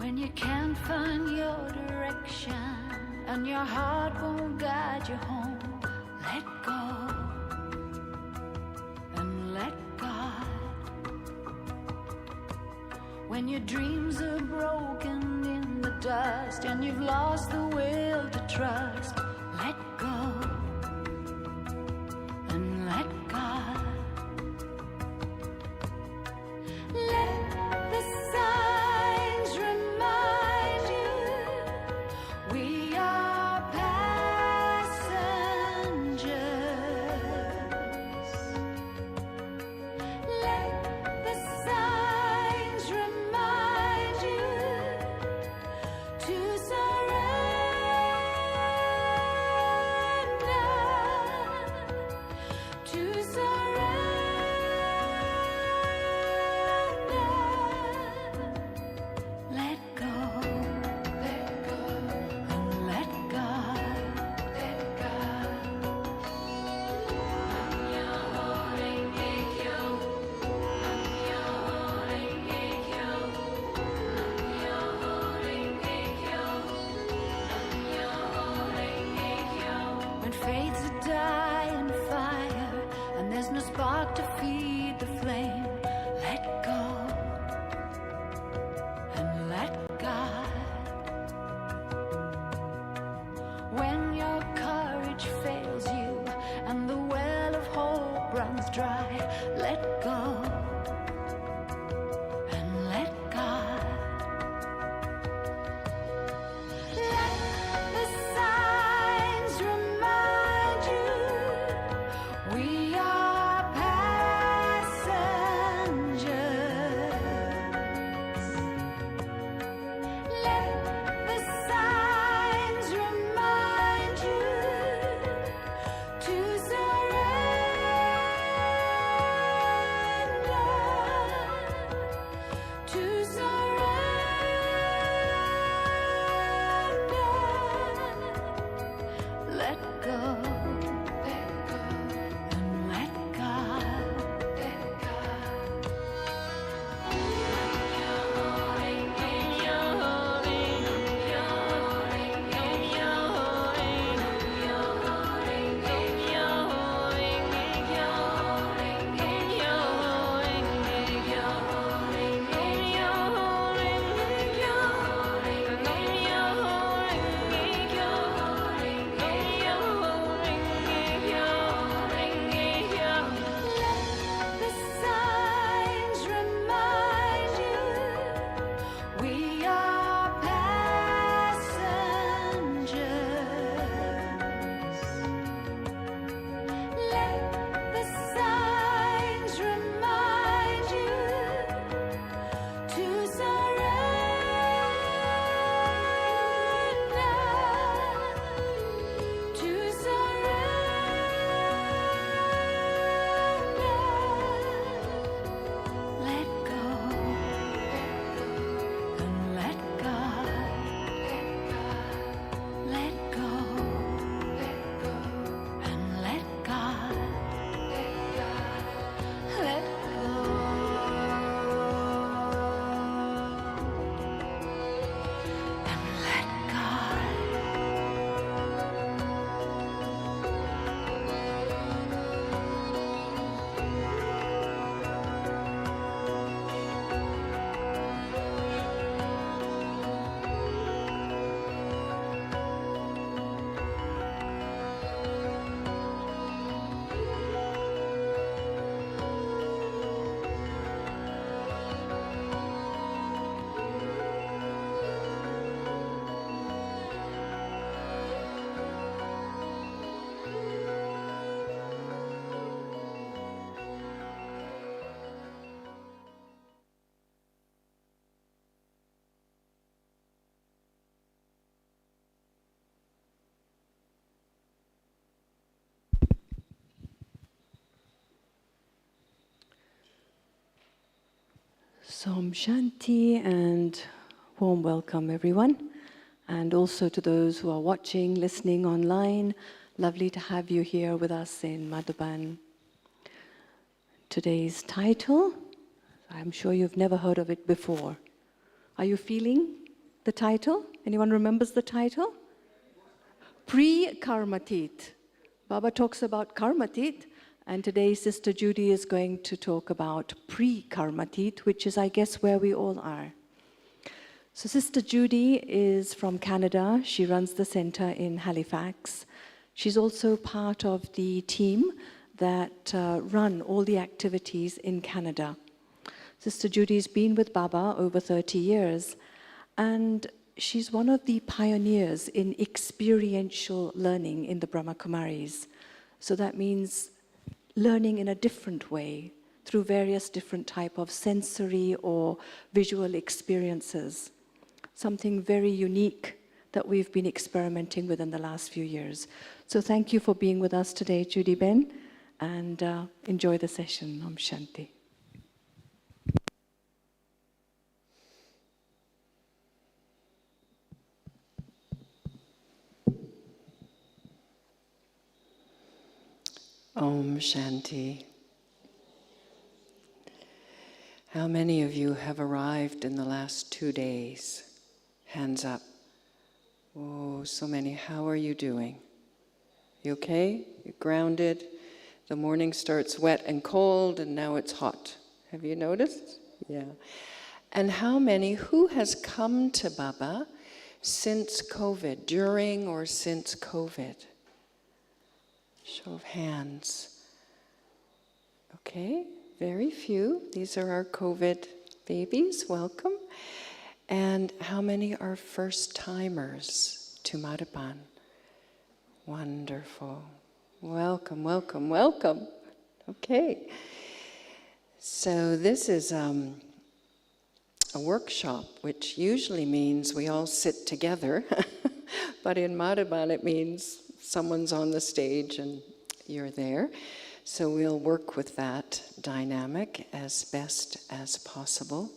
When you can't find your direction and your heart won't guide you home, let go and let God. When your dreams are broken in the dust and you've lost the will to trust, let go and let God. Let the signs remind you we are passengers. Let the signs remind you to surrender, to surrender. Let go, and let God, let God. When faith's a dying fire and there's no spark to feed the flame, let go and let God. When your courage fails you and the well of hope runs dry, let go and let God. Let the signs remind you we are passengers. Let the signs remind you to surrender, to surrender. Let go, and let God, let God. Let the signs remind you we are passengers. Let the signs remind you to surrender, to surrender. Let go and let God, let go and let God, let go and let God. Som Shanti and warm welcome everyone, and also to those who are watching, listening online. Lovely to have you here with us in Madhuban. Today's title, I'm sure you've never heard of it before. Are you feeling The title? Anyone remembers the title? Pre-Karmateet. Baba talks about Karmateet, and today Sister Judy is going to talk about pre-Karmateet, which is, I guess, where we all are. So Sister Judy is from Canada. She runs the center in Halifax. She's also part of the team that run all the activities in Canada. Sister Judy's been with Baba over 30 years, and she's one of the pioneers in experiential learning in the Brahma Kumaris. So that means learning in a different way through various different type of sensory or visual experiences. Something very unique that we've been experimenting with in the last few years. So thank you for being with us today, Judy Ben, and enjoy the session. Om Shanti. Om Shanti. How many of you have arrived in the last 2 days? Hands up. Oh, so many. How are you doing? You okay? You're grounded? The morning starts wet and cold, and now it's hot. Have you noticed? Yeah. And how many, who has come to Baba since COVID, during or since COVID? Show of hands. Okay, very few. These are our COVID babies. Welcome. And how many are first-timers to Madhuban? Wonderful. Welcome, welcome, welcome. Okay. So this is a workshop, which usually means we all sit together. But in Madhuban, it means someone's on the stage and you're there. So we'll work with that dynamic as best as possible.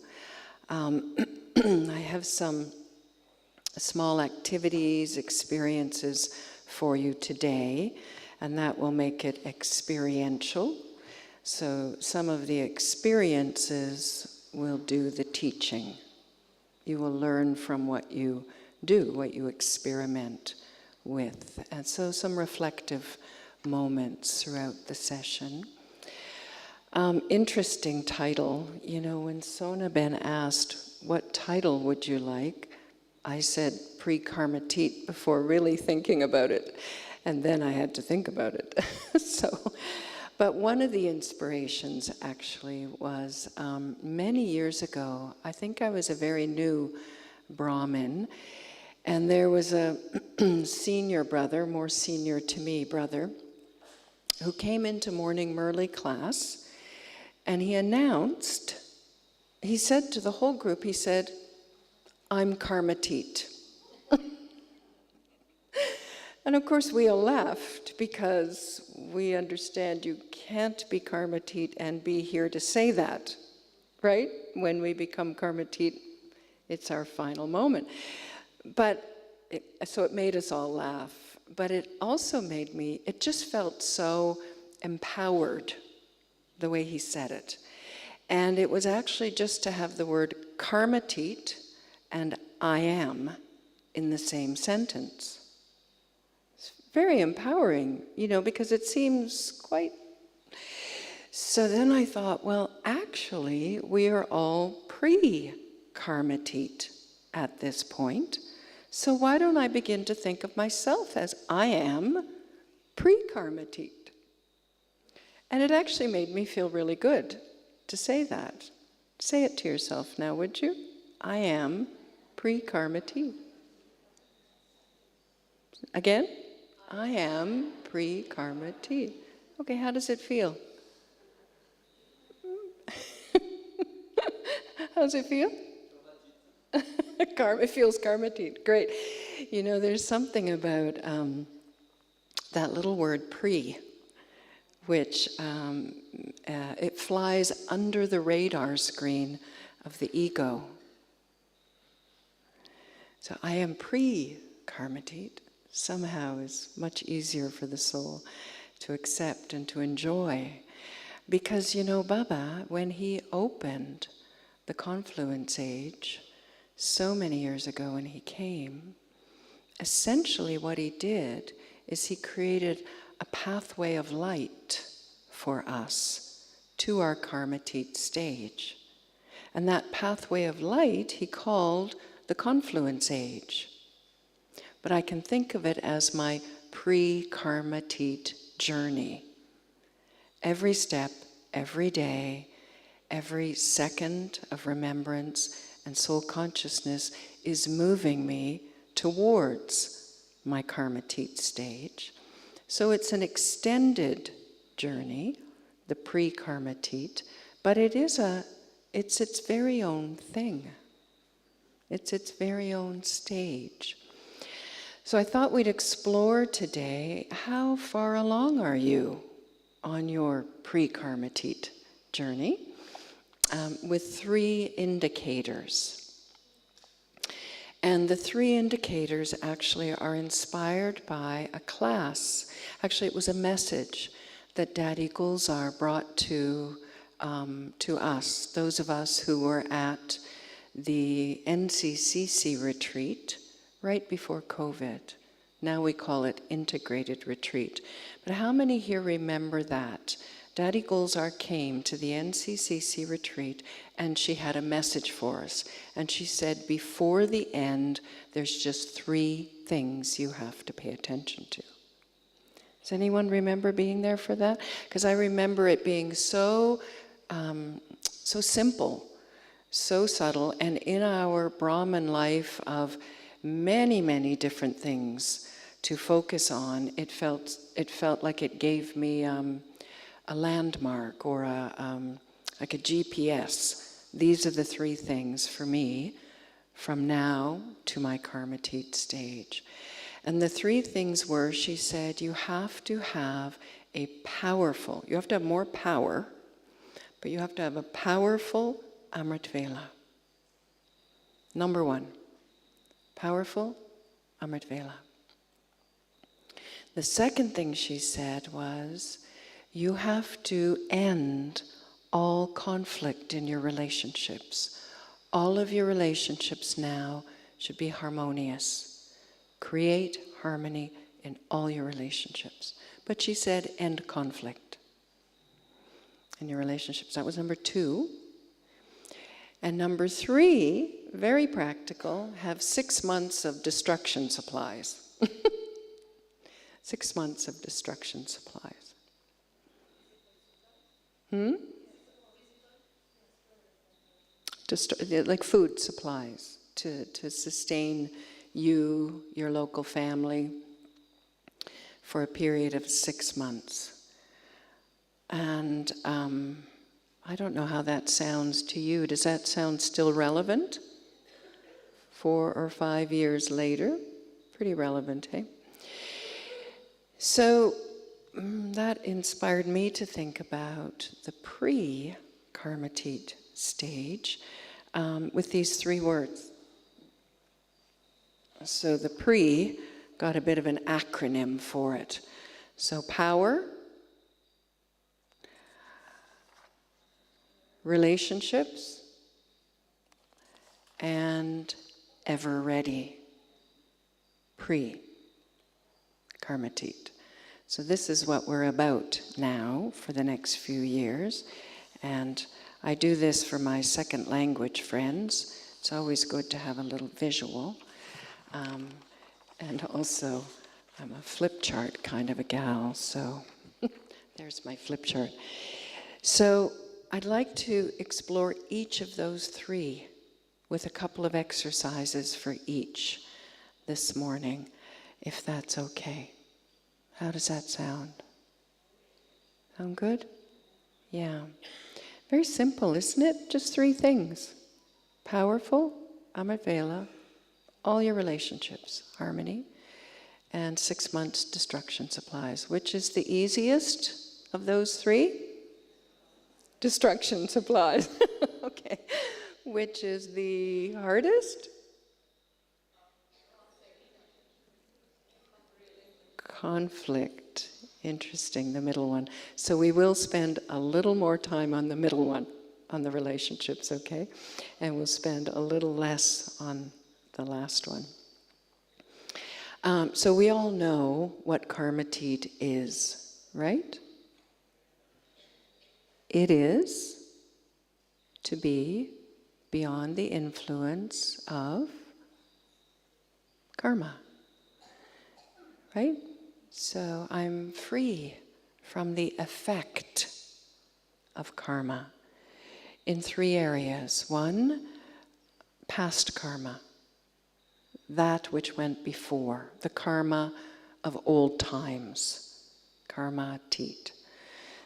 I have some small activities, experiences for you today, and that will make it experiential. So some of the experiences will do the teaching. You will learn from what you do, what you experiment with. And so some reflective moments throughout the session. Interesting title. You know, when Sona Ben asked, what title would you like? I said pre-Karmateet before really thinking about it. And then I had to think about it. But one of the inspirations actually was many years ago, I think I was a very new Brahmin, and there was a senior brother, more senior to me brother, who came into morning Murli class, and he announced, he said to the whole group, he said, I'm Karmateet. And of course we all laughed because we understand you can't be Karmateet and be here to say that, right? When we become Karmateet, it's our final moment. So it made us all laugh, but it also made me, it just felt so empowered, the way he said it. And it was actually just to have the word Karmateet and I am in the same sentence. It's very empowering, you know, because it seems quite... So then I thought, well, actually, we are all pre-Karmateet at this point. So why don't I begin to think of myself as I am pre-Karmateet? And it actually made me feel really good to say that. Say it to yourself now, would you? I am pre-Karmateet. Again? I am pre-Karmateet. Okay, how does it feel? How does it feel? It feels Karmateet. Great. You know, there's something about that little word pre, which it flies under the radar screen of the ego. So I am pre-Karmateet somehow is much easier for the soul to accept and to enjoy. Because, you know, Baba, when he opened the confluence age so many years ago when he came, essentially what he did is he created a pathway of light for us to our Karmateet stage. And that pathway of light he called the confluence age. But I can think of it as my pre-Karmateet journey. Every step, every day, every second of remembrance and soul consciousness is moving me towards my Karmateet stage. So it's an extended journey, the pre-Karmateet, but it's its very own thing. It's its very own stage. So I thought we'd explore today, how far along are you on your pre-Karmateet journey, with 3 indicators. And the 3 indicators actually are inspired by a class. Actually, it was a message that Daddy Gulzar brought to us, those of us who were at the NCCC retreat right before COVID. Now we call it integrated retreat. But how many here remember that? Daddy Gulzar came to the NCCC retreat and she had a message for us. And she said, before the end, there's just 3 things you have to pay attention to. Does anyone remember being there for that? Because I remember it being so simple, so subtle, and in our Brahman life of many, many different things to focus on, it felt like it gave me a landmark or like a GPS. These are the 3 things for me from now to my Karmateet stage. And the 3 things were, she said, you have to have you have to have more power, but you have to have a powerful Amrit Vela. Number 1, powerful Amrit Vela. The second thing she said was, you have to end all conflict in your relationships. All of your relationships now should be harmonious. Create harmony in all your relationships. But she said, end conflict in your relationships. That was number 2. And number 3, very practical, have 6 months of destruction supplies. 6 months of destruction supplies. Like food supplies to sustain you, your local family, for a period of 6 months. And I don't know how that sounds to you. Does that sound still relevant? 4 or 5 years later? Pretty relevant, eh? So that inspired me to think about the pre-Karmateet stage with these 3 words. So the pre got a bit of an acronym for it. So power, relationships, and ever ready. Pre-Karmateet. So this is what we're about now for the next few years. And I do this for my second language friends. It's always good to have a little visual. And also, I'm a flip chart kind of a gal, so there's my flip chart. So I'd like to explore each of those 3 with a couple of exercises for each this morning, if that's okay. How does that sound? Sound good? Yeah. Very simple, isn't it? Just 3 things. Powerful, Amrit Vela, all your relationships, harmony, and 6 months destruction supplies. Which is the easiest of those 3? Destruction supplies. Okay. Which is the hardest? Conflict. Interesting, the middle one. So we will spend a little more time on the middle one. on the relationships, okay? And we'll spend a little less on the last one. So we all know what Karmateet is, right? It is to be beyond the influence of karma, right? So I'm free from the effect of karma in 3 areas. 1, past karma, that which went before, the karma of old times, karmatit.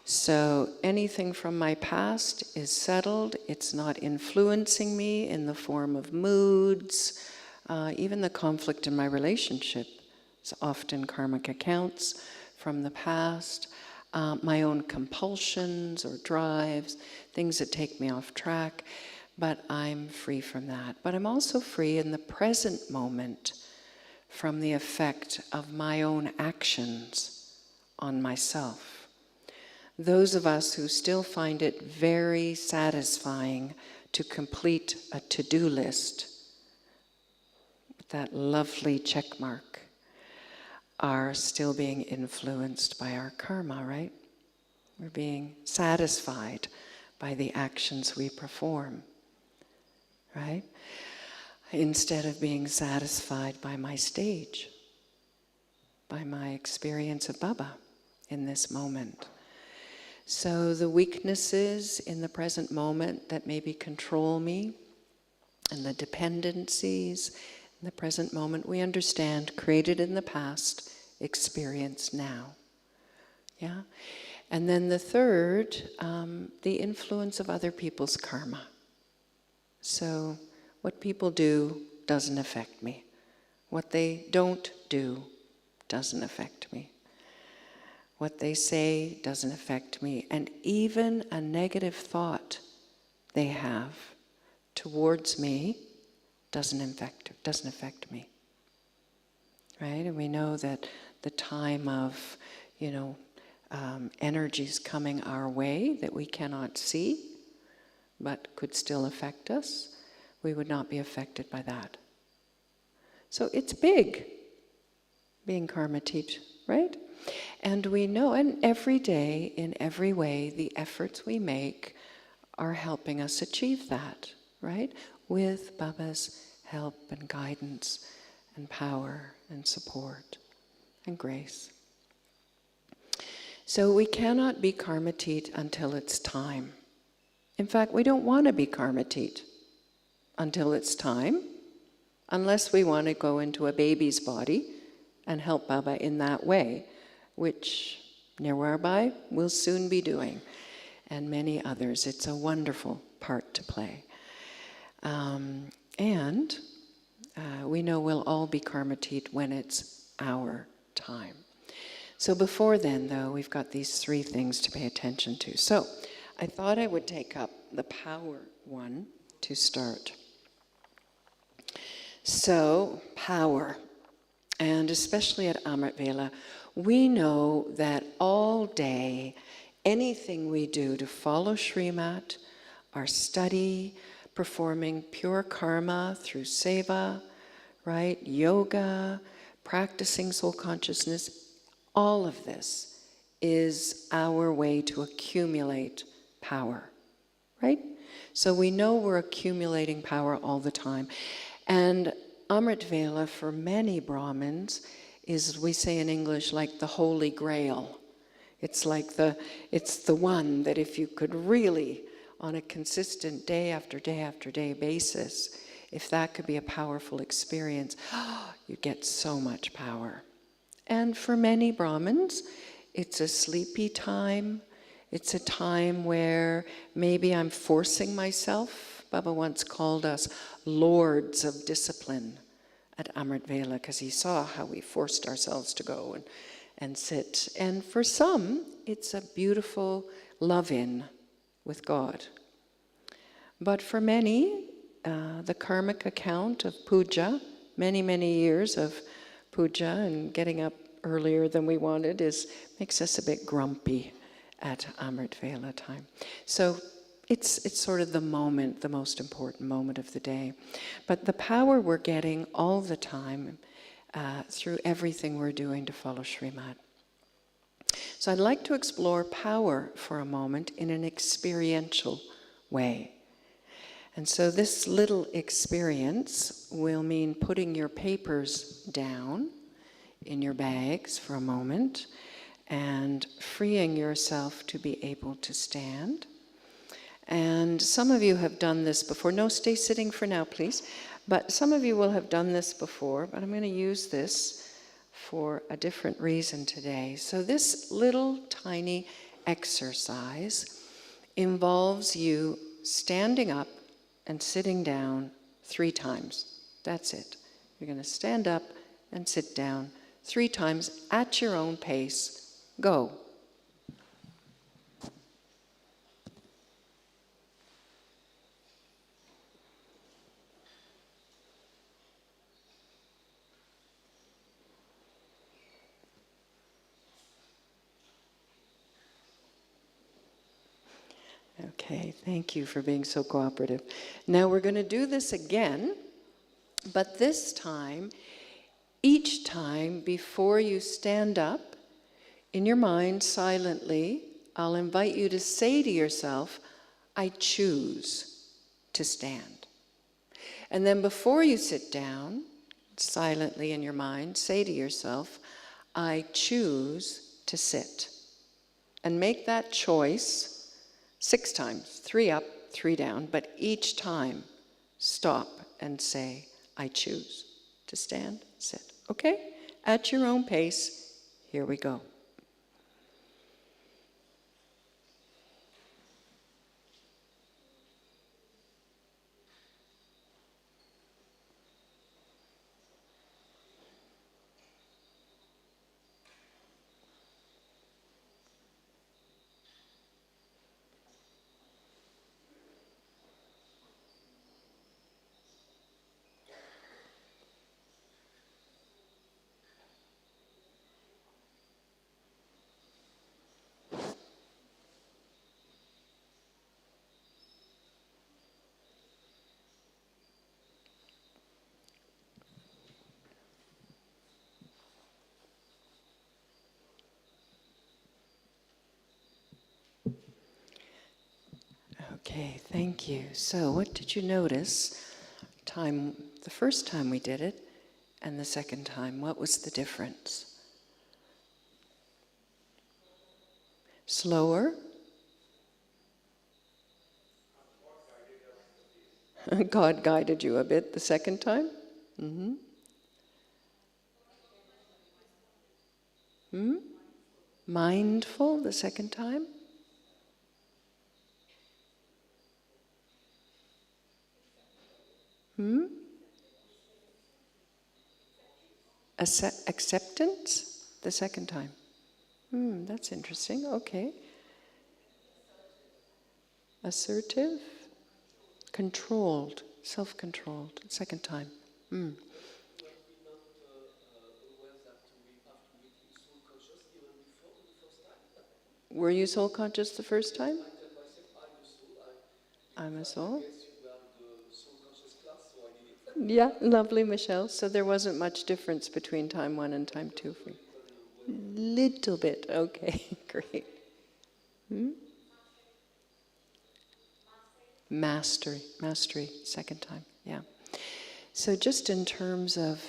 So anything from my past is settled. It's not influencing me in the form of moods. Even the conflict in my relationship is often karmic accounts from the past. My own compulsions or drives, things that take me off track. But I'm free from that. But I'm also free in the present moment from the effect of my own actions on myself. Those of us who still find it very satisfying to complete a to-do list with that lovely check mark are still being influenced by our karma, right? We're being satisfied by the actions we perform, right? Instead of being satisfied by my stage, by my experience of Baba in this moment. So the weaknesses in the present moment that maybe control me, and the dependencies in the present moment, we understand, created in the past, experienced now. Yeah? And then the third, the influence of other people's karma. So what people do doesn't affect me. What they don't do doesn't affect me. What they say doesn't affect me. And even a negative thought they have towards me doesn't affect me. Right? And we know that the time of, energies coming our way that we cannot see, but could still affect us, we would not be affected by that. So it's big, being Karmateet, right? And we know, and every day, in every way, the efforts we make are helping us achieve that, right? With Baba's help and guidance and power and support and grace. So we cannot be Karmateet until it's time. In fact, we don't want to be Karmateet until it's time, unless we want to go into a baby's body and help Baba in that way, which Nirwarbai will soon be doing, and many others. It's a wonderful part to play. And we know we'll all be Karmateet when it's our time. So before then, though, we've got these 3 things to pay attention to. So I thought I would take up the power one to start. So, power, and especially at Amrit Vela, we know that all day, anything we do to follow Srimat, our study, performing pure karma through seva, right, yoga, practicing soul consciousness, all of this is our way to accumulate power, right? So we know we're accumulating power all the time. And Amrit Vela, for many Brahmins, is, we say in English, like the Holy Grail. It's like it's the one that if you could really, on a consistent day after day after day basis, if that could be a powerful experience, you get so much power. And for many Brahmins, it's a sleepy time. It's a time where maybe I'm forcing myself. Baba once called us lords of discipline at Amrit Vela, because he saw how we forced ourselves to go and sit. And for some, it's a beautiful love-in with God. But for many, the karmic account of puja, many, many years of puja and getting up earlier than we wanted makes us a bit grumpy at Amrit Vela time. So it's sort of the moment, the most important moment of the day. But the power we're getting all the time through everything we're doing to follow Srimad. So I'd like to explore power for a moment in an experiential way. And so this little experience will mean putting your papers down in your bags for a moment and freeing yourself to be able to stand. And some of you have done this before. No, stay sitting for now, please. But some of you will have done this before, but I'm going to use this for a different reason today. So this little tiny exercise involves you standing up and sitting down 3 times. That's it. You're going to stand up and sit down 3 times at your own pace. Go. Okay, thank you for being so cooperative. Now we're going to do this again, but this time, each time before you stand up, in your mind, silently, I'll invite you to say to yourself, I choose to stand. And then before you sit down, silently in your mind, say to yourself, I choose to sit. And make that choice 6 times, 3 up, 3 down, but each time stop and say, I choose to stand, sit. Okay? At your own pace, here we go. Okay, thank you. So what did you notice the first time we did it and the second time? What was the difference? Slower? God guided you a bit the second time? Mm-hmm. Mindful the second time? Acceptance the second time. That's interesting. Okay. Assertive, controlled, self-controlled. Second time. Were you soul conscious the first time? I'm a soul. Yeah, lovely, Michelle. So there wasn't much difference between time 1 and time 2 for you? Little bit. Okay, great. Mastery, second time, yeah. So just in terms of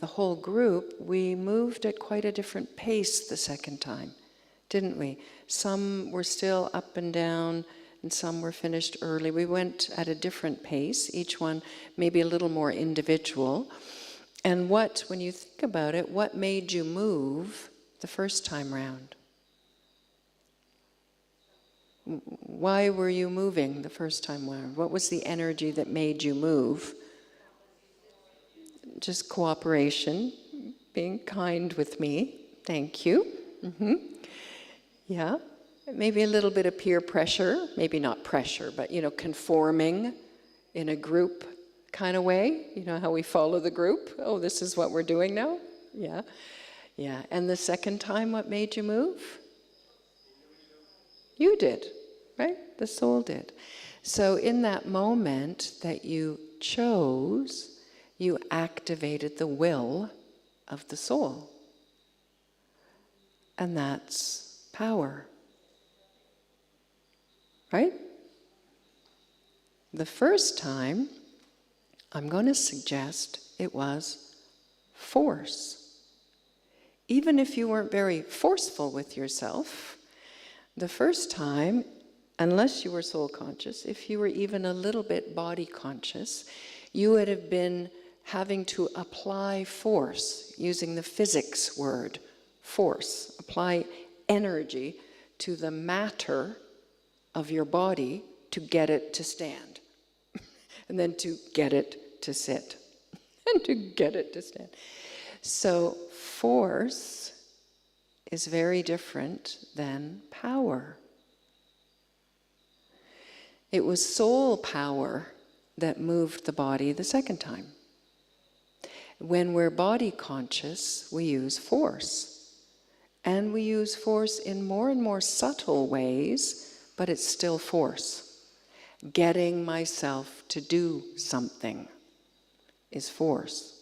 the whole group, we moved at quite a different pace the second time, didn't we? Some were still up and down, and some were finished early. We went at a different pace, each one maybe a little more individual. And when you think about it, what made you move the first time round? Why were you moving the first time round? What was the energy that made you move? Just cooperation, being kind with me. Thank you. Yeah. Maybe a little bit of peer pressure, maybe not pressure, but, conforming in a group kind of way. You know how we follow the group? Oh, this is what we're doing now? Yeah. And the second time, what made you move? You did. right? The soul did. So in that moment that you chose, you activated the will of the soul. And that's power. Right? The first time, I'm going to suggest it was force. Even if you weren't very forceful with yourself, the first time, unless you were soul conscious, if you were even a little bit body conscious, you would have been having to apply force, using the physics word, force. Apply energy to the matter of your body to get it to stand. And then to get it to sit. And to get it to stand. So force is very different than power. It was soul power that moved the body the second time. When we're body conscious, we use force. And we use force in more and more subtle ways, but it's still force. Getting myself to do something is force.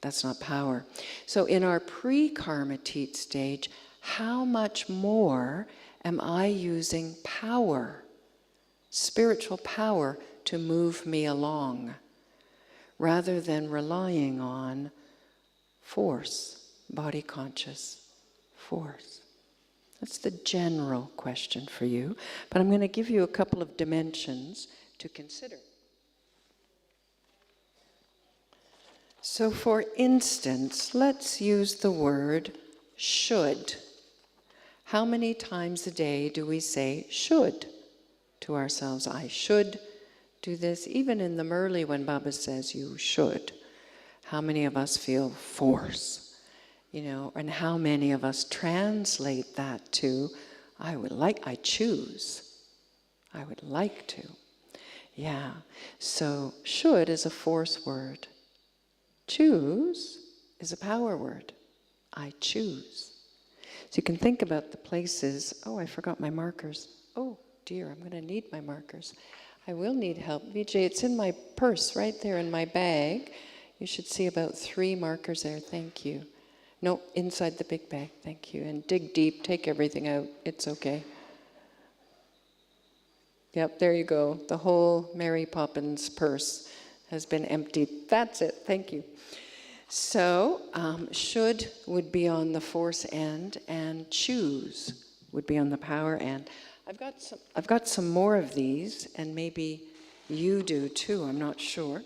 That's not power. So in our pre-Karmateet stage, how much more am I using power, spiritual power, to move me along, rather than relying on force, body conscious force? That's the general question for you, but I'm going to give you a couple of dimensions to consider. So for instance, let's use the word should. How many times a day do we say should to ourselves? I should do this. Even in the Murli, when Baba says you should, how many of us feel force? You know, and how many of us translate that to, I choose. I would like to. Yeah, so should is a force word. Choose is a power word. I choose. So you can think about the places. Oh, I forgot my markers. Oh dear, I'm going to need my markers. I will need help. Vijay, it's in my purse right there in my bag. You should see about 3 markers there. Thank you. No, inside the big bag. Thank you. And dig deep. Take everything out. It's okay. Yep, there you go. The whole Mary Poppins purse has been emptied. That's it. Thank you. So, should would be on the force end, and choose would be on the power end. I've got some more of these, and maybe you do too. I'm not sure.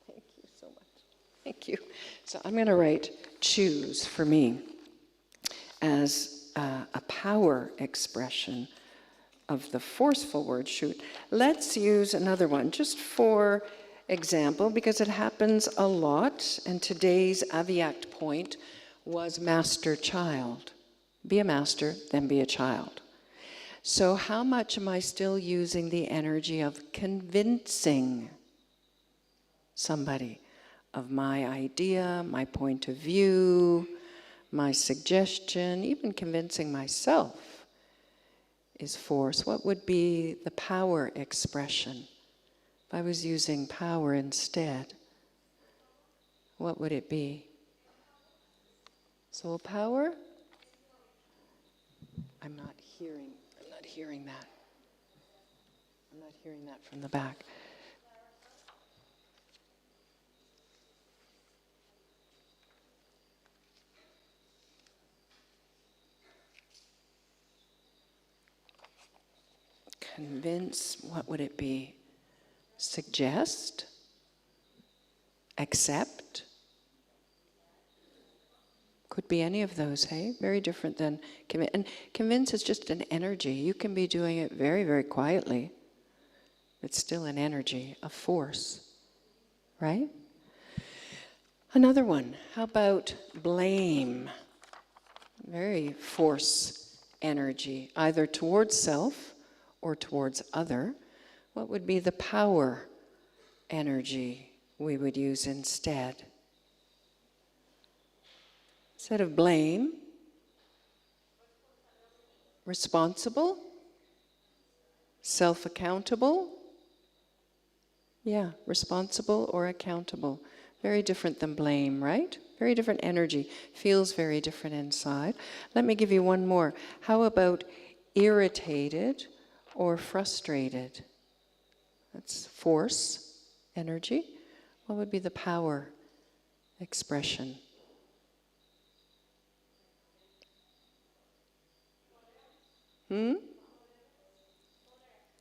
Thank you so much. Thank you. So I'm going to write choose for me as a power expression of the forceful word should. Let's use another one, just for example, because it happens a lot, and today's Aviact point was master-child. Be a master, then be a child. So how much am I still using the energy of convincing somebody of my idea, my point of view, my suggestion, even convincing myself is force? What would be the power expression? If I was using power instead, what would it be? Soul power? I'm not hearing that. I'm not hearing that from the back. Convince, what would it be? Suggest? Accept? Could be any of those, hey? Very different than convince. And convince is just an energy. You can be doing it very, very quietly. It's still an energy, a force, right? Another one, how about blame? Very force energy, either towards self or towards other. What would be the power energy we would use instead? Instead of blame, Responsible? Self-accountable? Yeah, responsible or accountable. Very different than blame, right? Very different energy. Feels very different inside. Let me give you one more. How about irritated or frustrated? That's force, energy. What would be the power expression?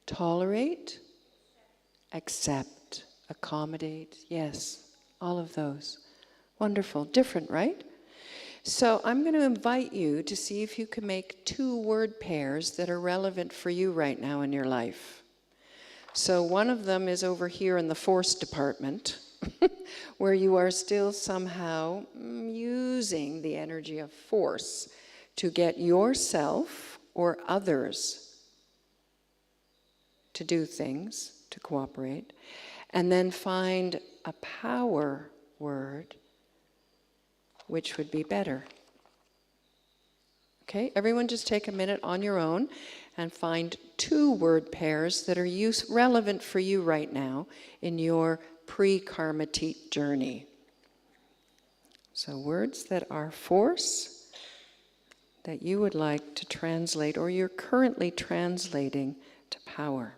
Tolerate, accept, accommodate, yes, all of those. Wonderful. Different, right? So I'm going to invite you to see if you can make 2 word pairs that are relevant for you right now in your life. So one of them is over here in the force department, where you are still somehow using the energy of force to get yourself or others to do things, to cooperate, and then find a power word which would be better. Okay, everyone just take a minute on your own and find 2 word pairs that are relevant for you right now in your pre-Karmateet journey. So words that are force that you would like to translate or you're currently translating to power.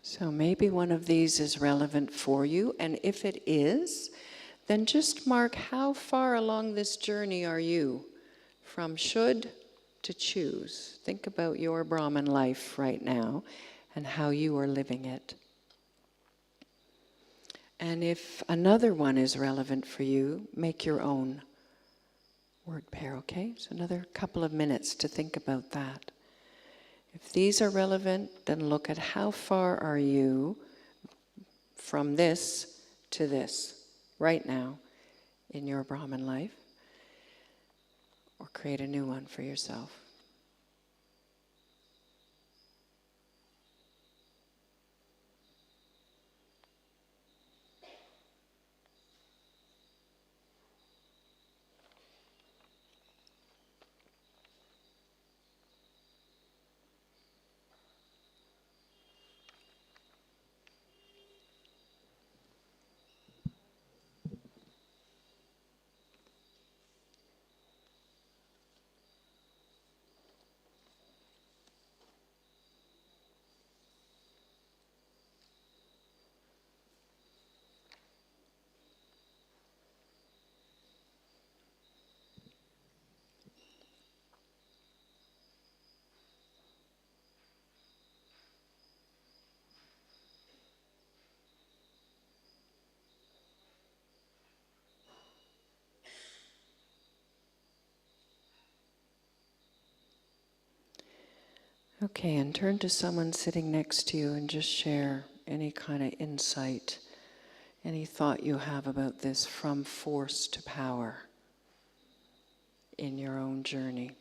So maybe one of these is relevant for you, and if it is, then just mark how far along this journey are you from should to choose. Think about your Brahman life right now and how you are living it. And if another one is relevant for you, make your own word pair, okay? So another couple of minutes to think about that. If these are relevant, then look at how far are you from this to this right now in your Brahman life, or create a new one for yourself. Okay, and turn to someone sitting next to you and just share any kind of insight, any thought you have about this from force to power in your own journey.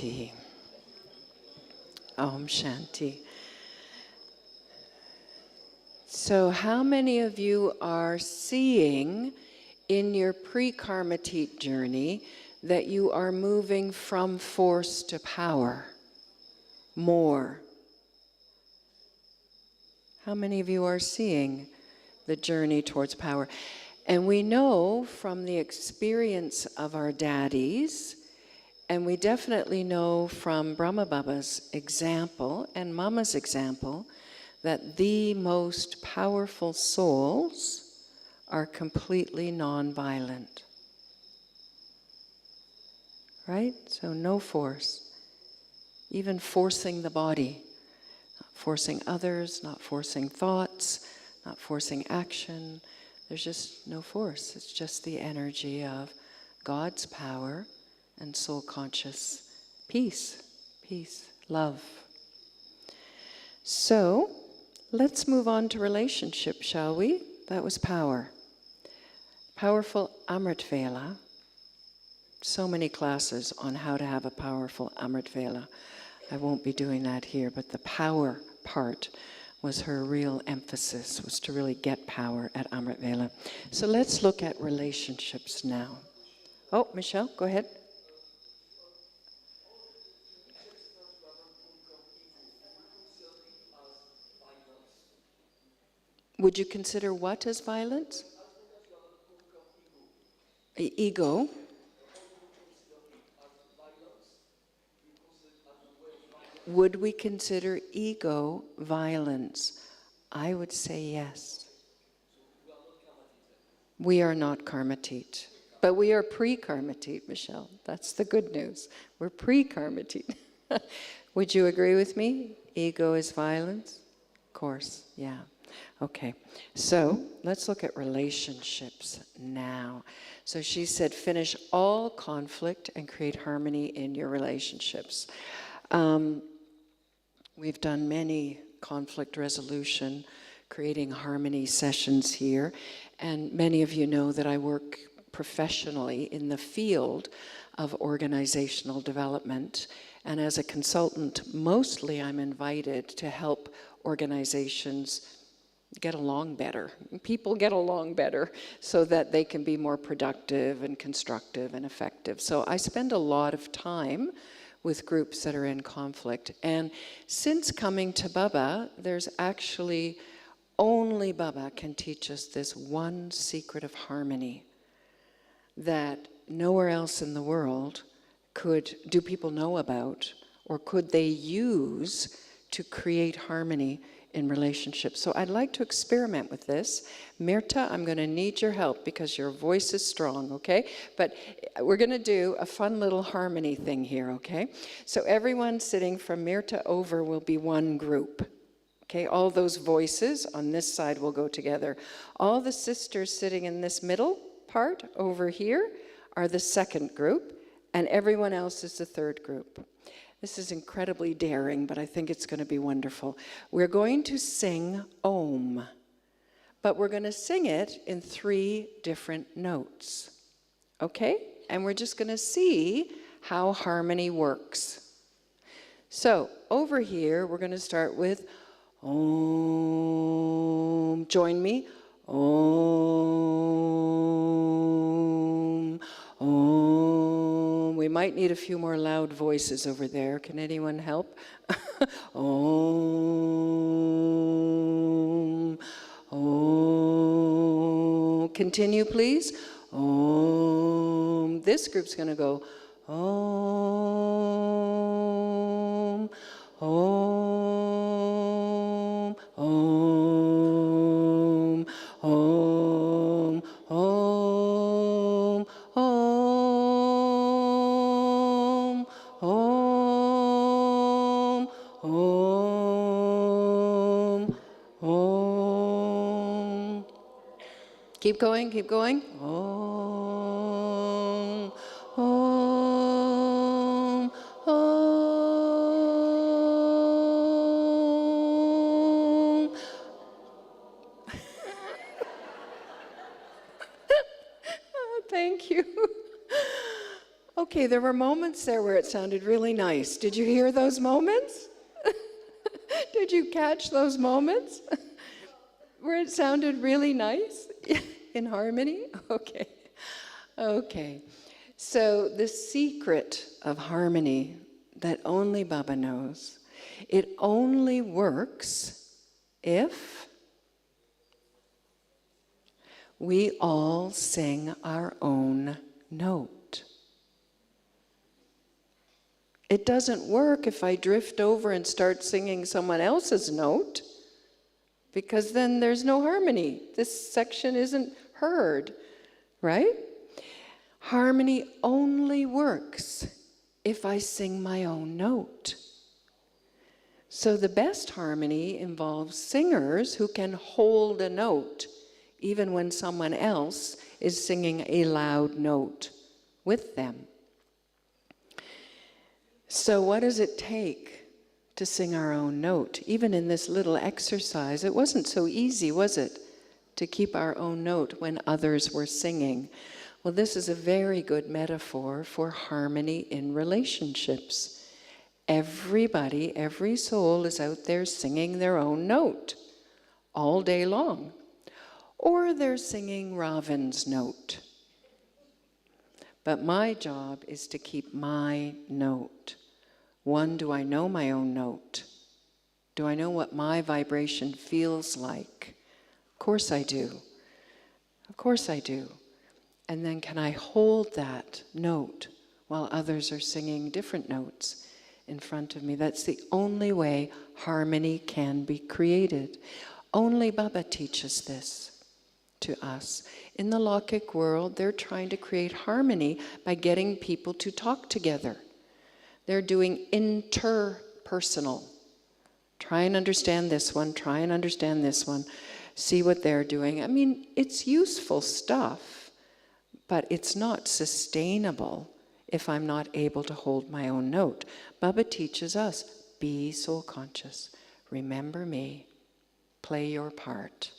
Shanti. Om Shanti. So how many of you are seeing in your pre-Karmateet journey that you are moving from force to power more? How many of you are seeing the journey towards power? And we know from the experience of our daddies, and we definitely know from Brahma Baba's example and Mama's example, that the most powerful souls are completely non-violent. Right? So no force. Even forcing the body. Not forcing others, not forcing thoughts, not forcing action. There's just no force. It's just the energy of God's power and soul-conscious peace, love. So, let's move on to relationship, shall we? That was power. Powerful Amrit Vela. So many classes on how to have a powerful Amrit Vela. I won't be doing that here, but the power part was her real emphasis, was to really get power at Amrit Vela. So let's look at relationships now. Oh, Michelle, go ahead. Would you consider what as violence? Ego. Would we consider ego violence? I would say yes. We are not Karmateet. But we are pre-Karmateet, Michelle. That's the good news. We're pre-Karmateet. Would you agree with me? Ego is violence? Of course, yeah. Okay, so let's look at relationships now. So she said, finish all conflict and create harmony in your relationships. We've done many conflict resolution, creating harmony sessions here, and many of you know that I work professionally in the field of organizational development, and as a consultant, mostly I'm invited to help organizations get along better. People get along better so that they can be more productive and constructive and effective. So I spend a lot of time with groups that are in conflict. And since coming to Baba, there's actually only Baba can teach us this one secret of harmony that nowhere else in the world do people know about, or could they use to create harmony in relationships. So I'd like to experiment with this. Mirta, I'm going to need your help because your voice is strong, okay? But we're going to do a fun little harmony thing here, okay? So everyone sitting from Mirta over will be one group. Okay, all those voices on this side will go together. All the sisters sitting in this middle part over here are the second group, and everyone else is the third group. This is incredibly daring, but I think it's going to be wonderful. We're going to sing Om, but we're going to sing it in 3 different notes, okay? And we're just going to see how harmony works. So over here, we're going to start with Om. Join me. Om. Om. We might need a few more loud voices over there. Can anyone help? Om. Om. Continue, please. Om. This group's going to go Om. Om. Om. Om. Om. Om. Om. Om. Om. Keep going, keep going. Om. Om. Om. Thank you. Okay, there were moments there where it sounded really nice. Did you hear those moments? Did you catch those moments? Where it sounded really nice? In harmony? Okay. Okay. So the secret of harmony that only Baba knows, it only works if we all sing our own note. It doesn't work if I drift over and start singing someone else's note, because then there's no harmony. This section isn't heard, right? Harmony only works if I sing my own note. So the best harmony involves singers who can hold a note even when someone else is singing a loud note with them. So what does it take to sing our own note? Even in this little exercise, it wasn't so easy, was it, to keep our own note when others were singing? Well, this is a very good metaphor for harmony in relationships. Everybody, every soul is out there singing their own note all day long. Or they're singing Ravin's note. But my job is to keep my note. One, do I know my own note? Do I know what my vibration feels like? Of course I do. Of course I do. And then can I hold that note while others are singing different notes in front of me? That's the only way harmony can be created. Only Baba teaches this to us. In the Lokik world, they're trying to create harmony by getting people to talk together. They're doing interpersonal. Try and understand this one, try and understand this one, see what they're doing. I mean, it's useful stuff, but it's not sustainable if I'm not able to hold my own note. Baba teaches us, be soul conscious, remember me, play your part.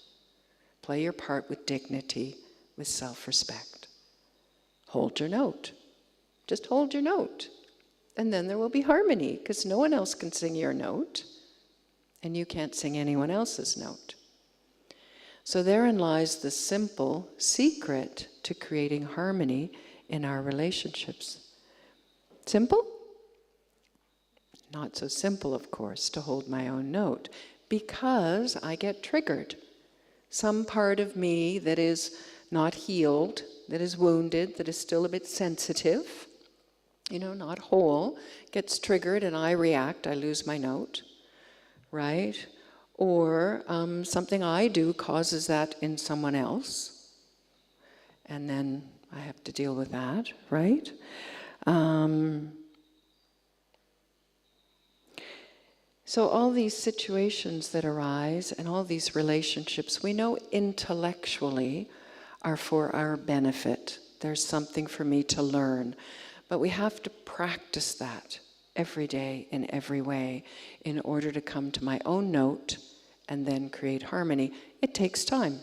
Play your part with dignity, with self-respect. Hold your note. Just hold your note. And then there will be harmony, because no one else can sing your note, and you can't sing anyone else's note. So therein lies the simple secret to creating harmony in our relationships. Simple? Not so simple, of course, to hold my own note, because I get triggered. Some part of me that is not healed, that is wounded, that is still a bit sensitive, not whole, gets triggered and I react, I lose my note, right? Or something I do causes that in someone else, and then I have to deal with that, right? So all these situations that arise and all these relationships, we know intellectually are for our benefit. There's something for me to learn. But we have to practice that every day in every way in order to come to my own note and then create harmony. It takes time,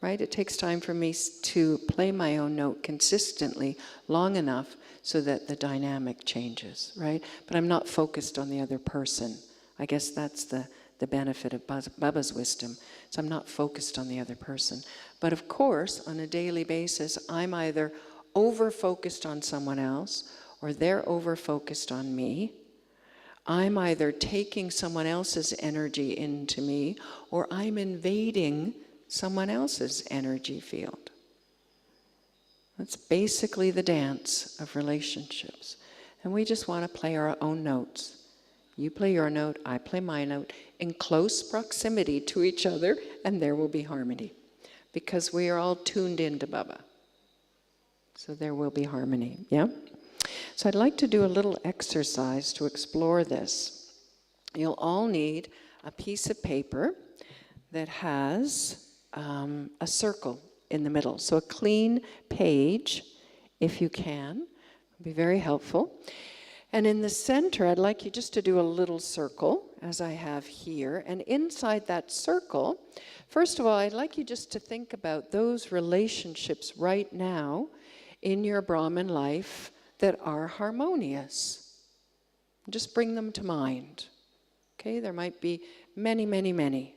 right? It takes time for me to play my own note consistently long enough so that the dynamic changes, right? But I'm not focused on the other person. I guess that's the benefit of Baba's wisdom. So I'm not focused on the other person. But of course, on a daily basis, I'm either over-focused on someone else or they're over-focused on me. I'm either taking someone else's energy into me or I'm invading someone else's energy field. That's basically the dance of relationships. And we just want to play our own notes. You play your note, I play my note, in close proximity to each other, and there will be harmony. Because we are all tuned into Baba. So there will be harmony, yeah? So I'd like to do a little exercise to explore this. You'll all need a piece of paper that has a circle in the middle. So a clean page, if you can, would be very helpful. And in the center, I'd like you just to do a little circle, as I have here. And inside that circle, first of all, I'd like you just to think about those relationships right now in your Brahman life that are harmonious. Just bring them to mind. Okay, there might be many, many, many.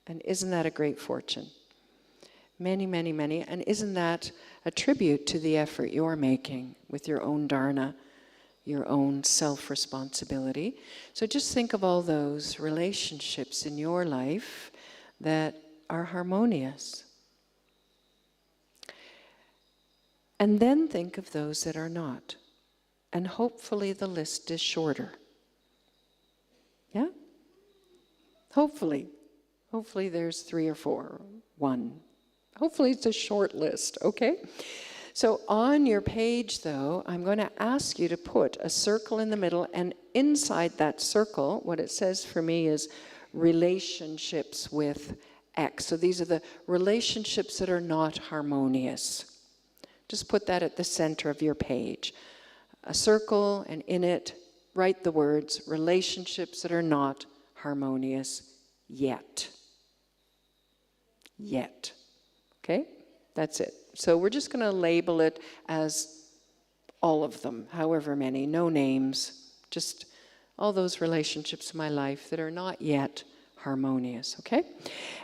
And isn't that a great fortune? Many, many, many. And isn't that a tribute to the effort you're making with your own dharana, your own self-responsibility? So just think of all those relationships in your life that are harmonious. And then think of those that are not. And hopefully the list is shorter. Yeah? Hopefully. Hopefully there's 3 or 4, 1. Hopefully it's a short list, okay? So on your page, though, I'm going to ask you to put a circle in the middle, and inside that circle, what it says for me is relationships with X. So these are the relationships that are not harmonious. Just put that at the center of your page. A circle, and in it, write the words, relationships that are not harmonious yet. Yet. Okay? That's it. So we're just going to label it as all of them, however many, no names, just all those relationships in my life that are not yet harmonious, okay?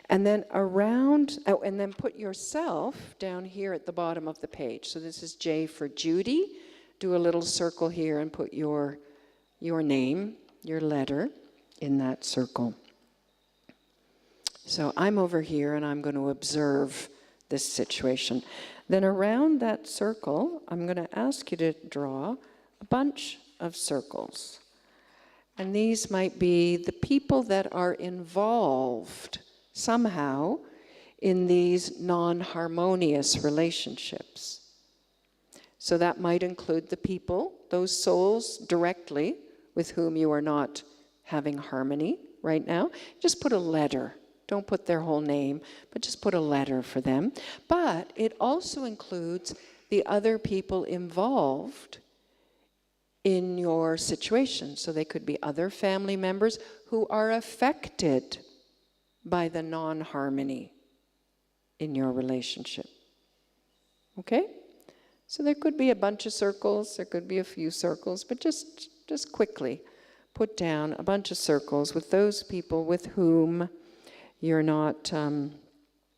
And then around, and then put yourself down here at the bottom of the page. So this is J for Judy. Do a little circle here and put your name, your letter in that circle. So I'm over here and I'm going to observe this situation. Then around that circle, I'm going to ask you to draw a bunch of circles. And these might be the people that are involved somehow in these non-harmonious relationships. So that might include the people, those souls directly with whom you are not having harmony right now. Just put a letter. Don't put their whole name, but just put a letter for them. But it also includes the other people involved in your situation. So they could be other family members who are affected by the non-harmony in your relationship. Okay? So there could be a bunch of circles, there could be a few circles, but just quickly put down a bunch of circles with those people with whom you're not, I'm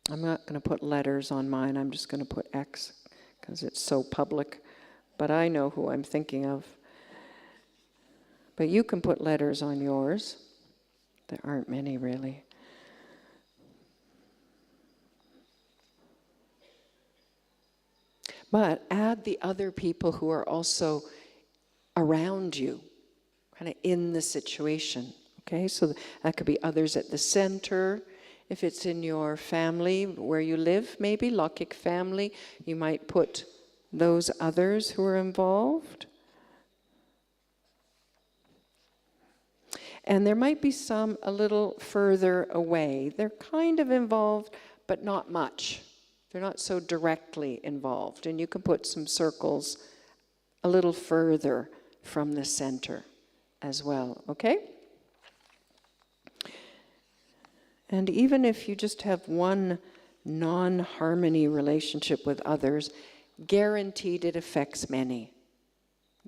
not going to put letters on mine, I'm just going to put X because it's so public, but I know who I'm thinking of. But you can put letters on yours. There aren't many, really. But add the other people who are also around you, kind of in the situation. Okay, so that could be others at the center. If it's in your family where you live, maybe, Lokik family, you might put those others who are involved. And there might be some a little further away. They're kind of involved, but not much. They're not so directly involved. And you can put some circles a little further from the center as well, okay? And even if you just have one non-harmony relationship with others, guaranteed it affects many.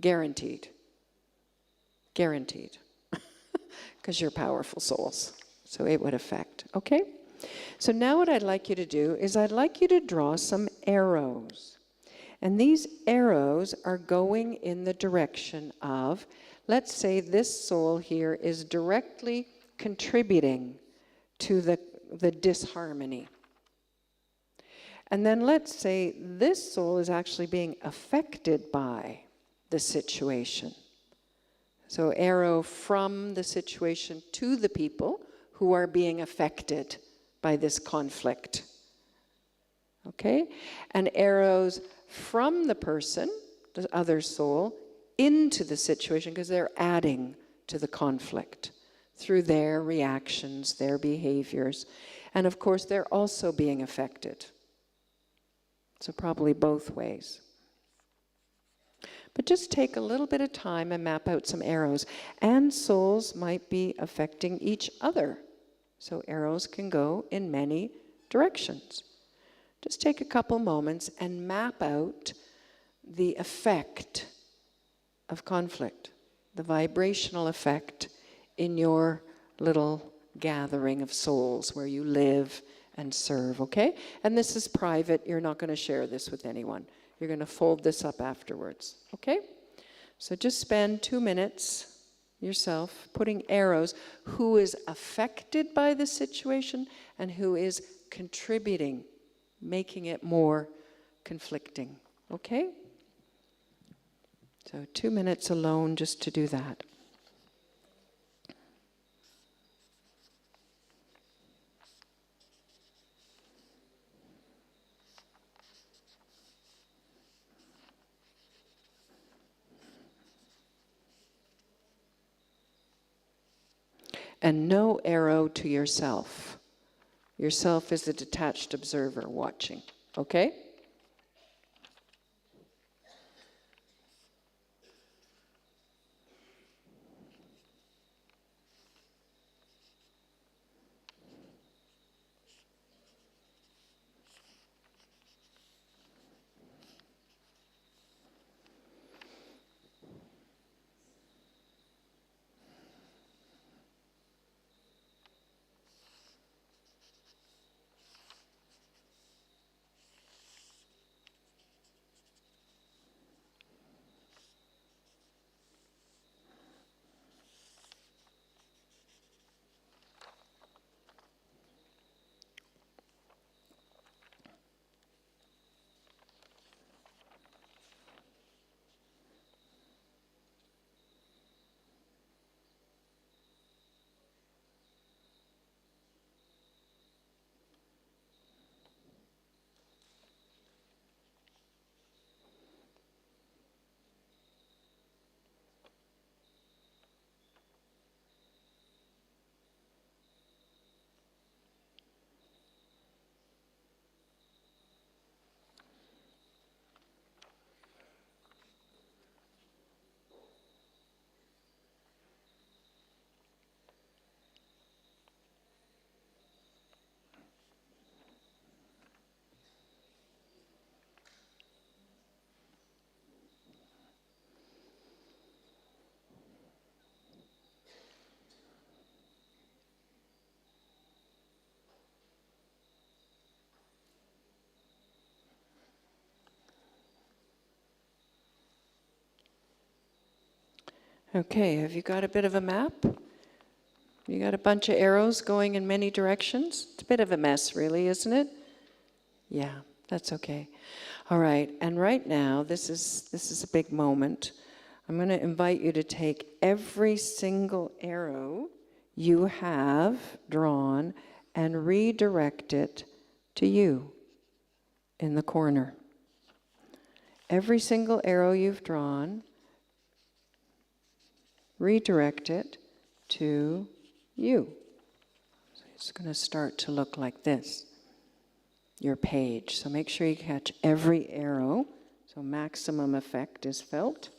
Guaranteed. Guaranteed. Because you're powerful souls. So it would affect. Okay? So now what I'd like you to do is I'd like you to draw some arrows. And these arrows are going in the direction of, let's say this soul here is directly contributing to the disharmony. And then let's say this soul is actually being affected by the situation. So arrow from the situation to the people who are being affected by this conflict. Okay? And arrows from the person, the other soul, into the situation because they're adding to the conflict through their reactions, their behaviors. And of course, they're also being affected. So probably both ways. But just take a little bit of time and map out some arrows. And souls might be affecting each other. So arrows can go in many directions. Just take a couple moments and map out the effect of conflict, the vibrational effect in your little gathering of souls where you live and serve, okay? And this is private. You're not going to share this with anyone. You're going to fold this up afterwards, okay? So just spend 2 minutes yourself putting arrows. Who is affected by the situation and who is contributing, making it more conflicting, okay? So 2 minutes alone just to do that. And no arrow to yourself. Yourself is a detached observer watching, okay? Okay, have you got a bit of a map? You got a bunch of arrows going in many directions? It's a bit of a mess, really, isn't it? Yeah, that's okay. All right, and right now, this is a big moment. I'm going to invite you to take every single arrow you have drawn and redirect it to you in the corner. Every single arrow you've drawn, redirect it to you. So it's going to start to look like this, your page. So make sure you catch every arrow so maximum effect is felt.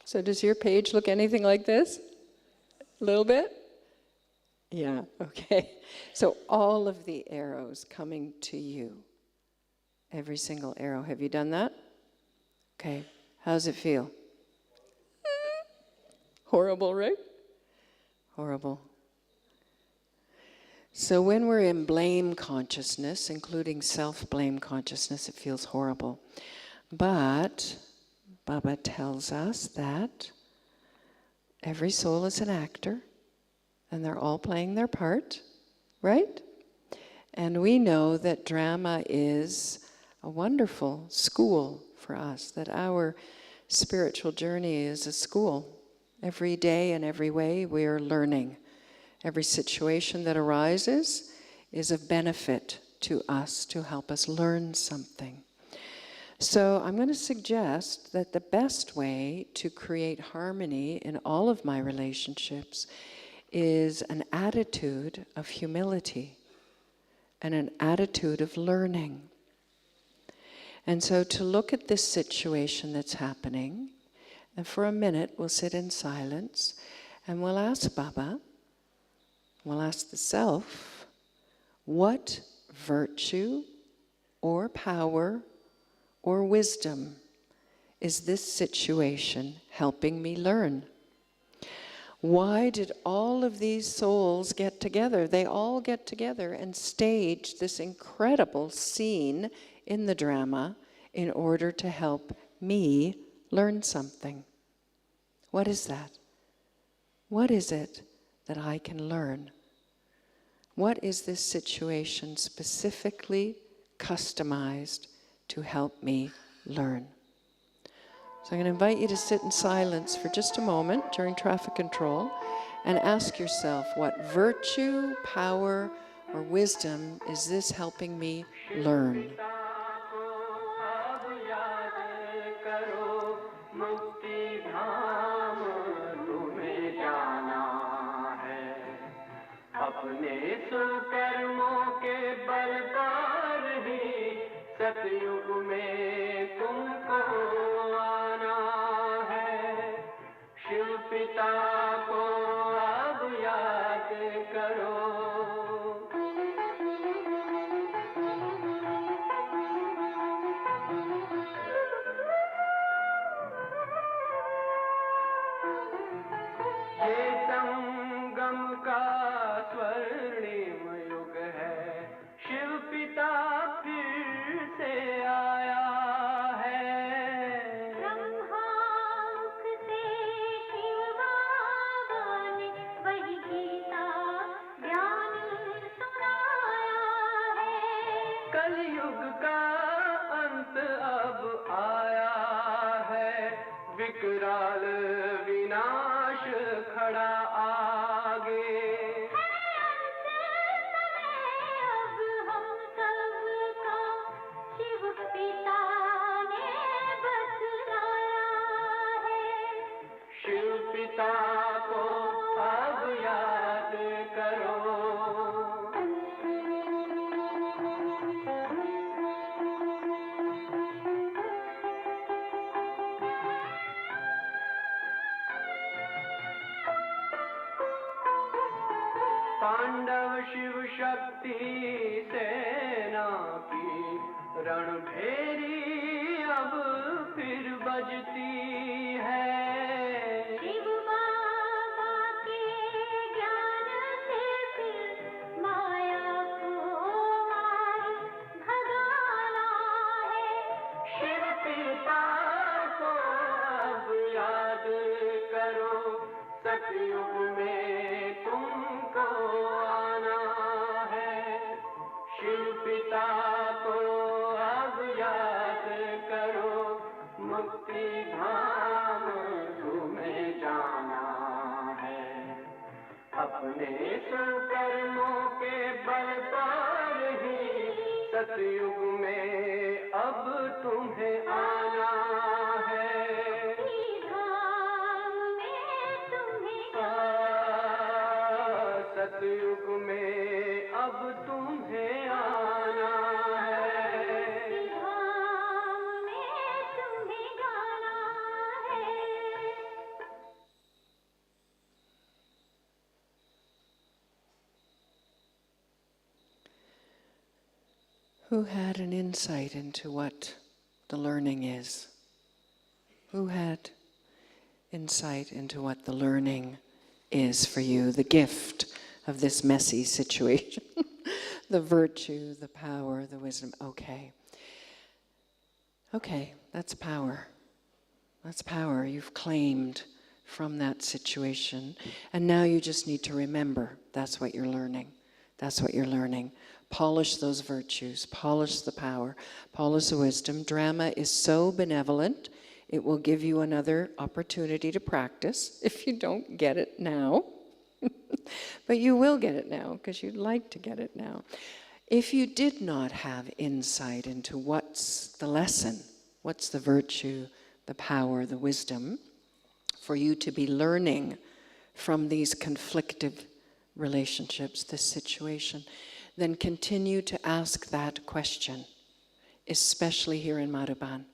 So does your page look anything like this? A little bit? Yeah, okay. So all of the arrows coming to you. Every single arrow. Have you done that? Okay. How does it feel? Horrible, right? Horrible. So when we're in blame consciousness, including self-blame consciousness, it feels horrible. But Baba tells us that every soul is an actor, and they're all playing their part, right? And we know that drama is a wonderful school for us, that our spiritual journey is a school. Every day in every way we are learning. Every situation that arises is of benefit to us to help us learn something. So I'm going to suggest that the best way to create harmony in all of my relationships is an attitude of humility and an attitude of learning. And so to look at this situation that's happening, and for a minute we'll sit in silence and we'll ask Baba, we'll ask the self, what virtue or power or wisdom is this situation helping me learn? Why did all of these souls get together? They all get together and stage this incredible scene in the drama in order to help me learn something. What is that? What is it that I can learn? What is this situation specifically customized to help me learn? So I'm going to invite you to sit in silence for just a moment during traffic control and ask yourself, what virtue, power, or wisdom is this helping me learn? सतयुग में तुमको आना है, शिव पिता को अब याद करो। ये संगम का स्वर्णिम युग है, शिव पिता फिर से आया है। ब्रह्मामुख से शिव बाबा ने वही गीता ज्ञान सुनाया है। कलयुग का अंत अब आया है, विकराल विनाश खड़ा आगे। पिता को अब याद करो। पांडव शिव शक्ति सेना की रणभेरी अब फिर बजती है। सतयुग में तुमको आना है, शिव पिता को अब याद करो, मुक्ति धाम तुम्हें जाना है। अपने सुकर्मों के बल पर ही सतयुग में अब तुम्हें आना है। सतयुग में अब तुम्हें आना है, धाम में तुम्हें जाना है। Who had an insight into what the learning is? Who had insight into what the learning is for you, the gift of this messy situation? The virtue, the power, the wisdom. Okay. Okay, that's power. That's power you've claimed from that situation. And now you just need to remember that's what you're learning. That's what you're learning. Polish those virtues, polish the power, polish the wisdom. Drama is so benevolent, it will give you another opportunity to practice if you don't get it now. But you will get it now because you'd like to get it now. If you did not have insight into what's the lesson, What's the virtue, the power, the wisdom for you to be learning from these conflictive relationships, this situation? Then continue to ask that question, especially here in Madhuban.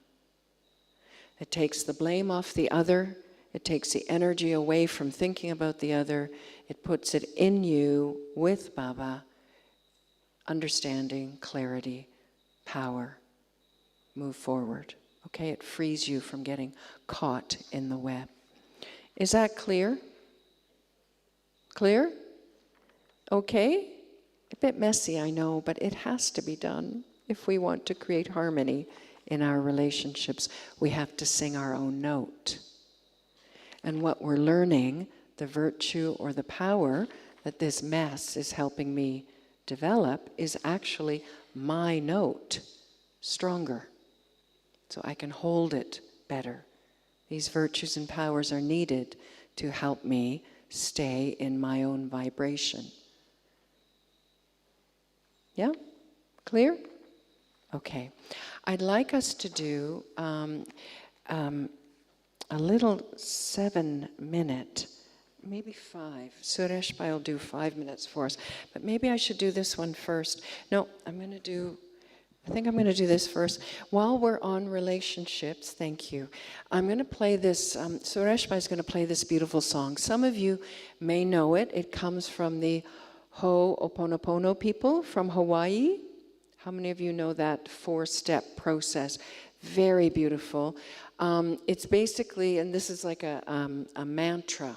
It takes the blame off the other. It takes the energy away from thinking about the other. It puts it in you with Baba, understanding, clarity, power. Move forward. Okay, it frees you from getting caught in the web. Is that clear? Clear? Okay? A bit messy, I know, but it has to be done. If we want to create harmony in our relationships, we have to sing our own note. And what we're learning, the virtue or the power that this mess is helping me develop, is actually my note stronger. So I can hold it better. These virtues and powers are needed to help me stay in my own vibration. Yeah? Clear? Okay. I'd like us to do a little 7-minute, maybe 5. Suresh Bhai will do 5 minutes for us. But maybe I should do this one first. No, I think I'm going to do this first. While we're on relationships, thank you, I'm going to play this, Suresh Bhai is going to play this beautiful song. Some of you may know it. It comes from the Ho'oponopono people from Hawaii. How many of you know that 4-step process? Very beautiful. It's basically, and this is like a mantra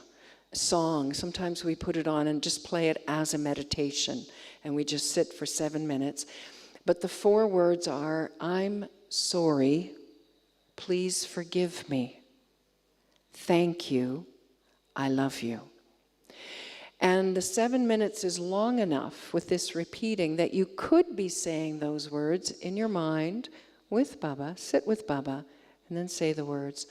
song. Sometimes we put it on and just play it as a meditation, and we just sit for 7 minutes. But the 4 words are, I'm sorry, please forgive me, thank you, I love you. And the 7 minutes is long enough with this repeating that you could be saying those words in your mind with Baba, sit with Baba, and then say the words.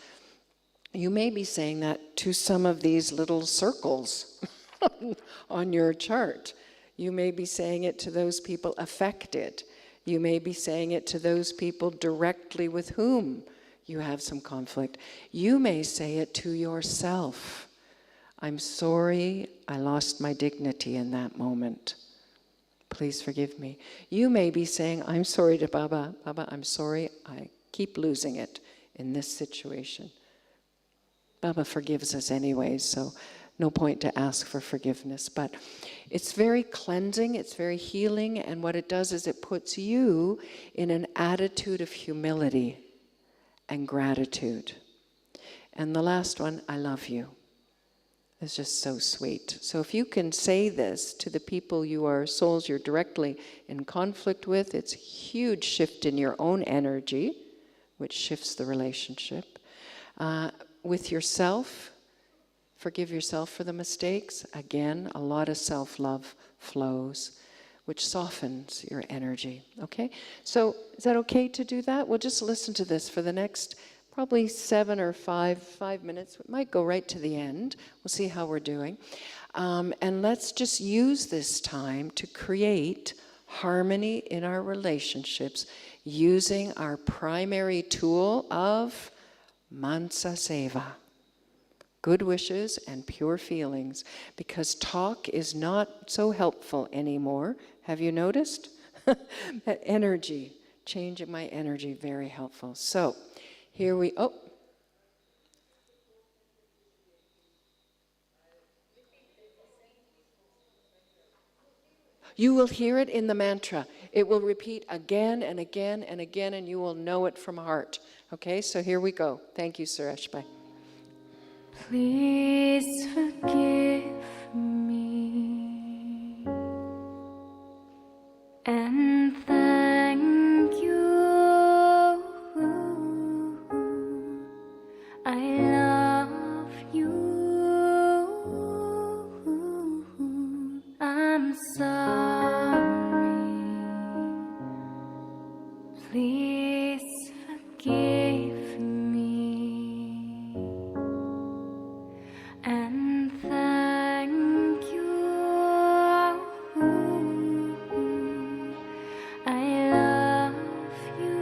You may be saying that to some of these little circles on your chart. You may be saying it to those people affected. You may be saying it to those people directly with whom you have some conflict. You may say it to yourself. I'm sorry, I lost my dignity in that moment. Please forgive me. You may be saying, I'm sorry to Baba. Baba, I'm sorry, I keep losing it in this situation. Baba forgives us anyways, so no point to ask for forgiveness. But it's very cleansing, it's very healing, and what it does is it puts you in an attitude of humility and gratitude. And the last one, I love you. It's just so sweet. So if you can say this to the people souls you're directly in conflict with, it's a huge shift in your own energy, which shifts the relationship. With yourself, forgive yourself for the mistakes. Again, a lot of self-love flows, which softens your energy. Okay? So is that okay to do that? We'll just listen to this for the next probably 7 or 5 minutes. We might go right to the end. We'll see how we're doing. And let's just use this time to create harmony in our relationships using our primary tool of Mansa Seva. Good wishes and pure feelings, because talk is not so helpful anymore. Have you noticed? That energy, change in my energy, very helpful. So, here we, You will hear it in the mantra. It will repeat again and again and again, and you will know it from heart. Okay, so here we go. Thank you, Suresh Bhai. Please forgive me and thank you. I love you. I'm sorry. Please forgive me and thank you. I love you.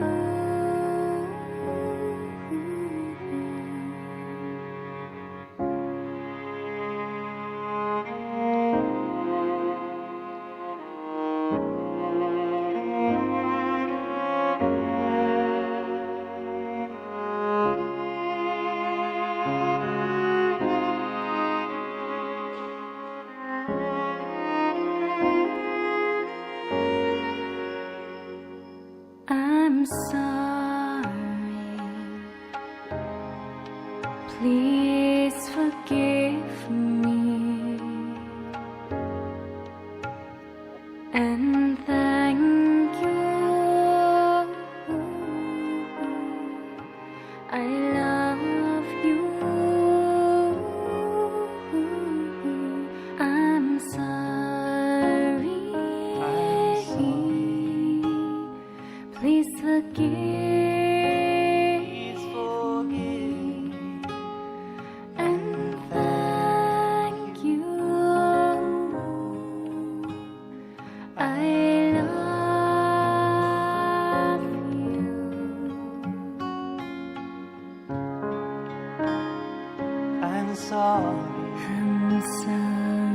I'm sorry.